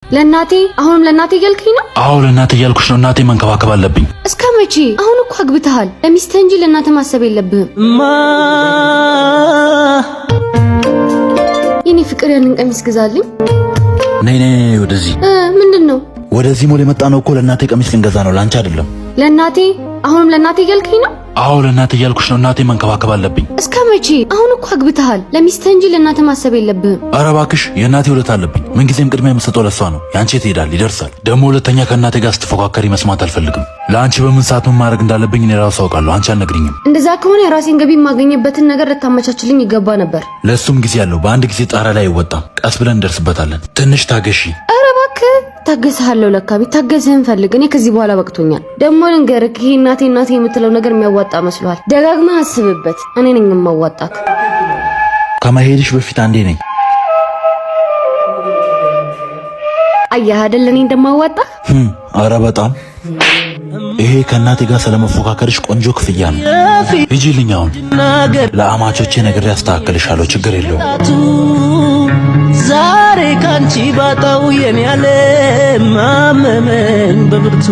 ለናቴ አሁንም ለናቴ እያልከኝ ነው? አዎ ለናቴ እያልኩሽ ነው። እናቴ መንከባከብ አለብኝ። እስከ መቼ? አሁን እኮ አግብተሃል። ለሚስትህ እንጂ ለናቴ ማሰብ የለብህም። የኔ ፍቅር ያንን ቀሚስ ግዛልኝ። ነይ ወደዚህ። ምንድነው? ወደዚህ ሞል የመጣ ነው እኮ ለናቴ ቀሚስ ልንገዛ ነው፣ ላንቺ አይደለም። ለናቴ አሁንም ለናቴ እያልከኝ ነው? አዎ ለናቴ እያልኩሽ ነው። እናቴ መንከባከብ አለብኝ። እስከ መቼ? አሁን እኮ አግብተሃል። ለሚስትህ እንጂ ለናቴ ማሰብ የለብህም። ኧረ እባክሽ የናቴ ውለታ አለብኝ። ምንጊዜም ቅድሚያ የምሰጠው ለሷ ነው። ያንቺ ትሄዳል ይደርሳል። ደግሞ ሁለተኛ ከናቴ ጋር ስትፎካከሪ መስማት አልፈልግም። ለአንቺ በምን ሰዓት ምን ማድረግ እንዳለብኝ እኔ ራሱ አውቃለሁ። አንቺ አልነግሪኝም። እንደዛ ከሆነ የራሴን ገቢ የማገኝበትን ነገር ልታመቻችልኝ ይገባ ነበር። ለሱም ጊዜ አለው። በአንድ ጊዜ ጣራ ላይ አይወጣም። ቀስ ብለን እንደርስበታለን። ትንሽ ታገሺ። ኧረ እባክህ ታገስሃለሁ። ለካ ቢታገስህን ፈልግ። እኔ ከዚህ በኋላ በቅቶኛል። ደግሞ ልንገርህ፣ ይሄ እናቴ የምትለው ነገር የሚያዋጣ መስሏል። ደጋግመህ አስብበት። እኔ ነኝ የማዋጣክ። ከመሄድሽ በፊት አንዴ ነኝ። አየህ አይደል እኔ እንደማዋጣህ። ኧረ በጣም ይሄ ከናቴ ጋር ስለመፎካከርሽ ቆንጆ ክፍያ ነው። ሂጂልኝ አሁን። ለአማቾቼ ነገር ያስተካክልሻለሁ። ችግር የለውም። ዛሬ ካንቺ ባጣው የኔ ዓለም አመመኝ በብርቱ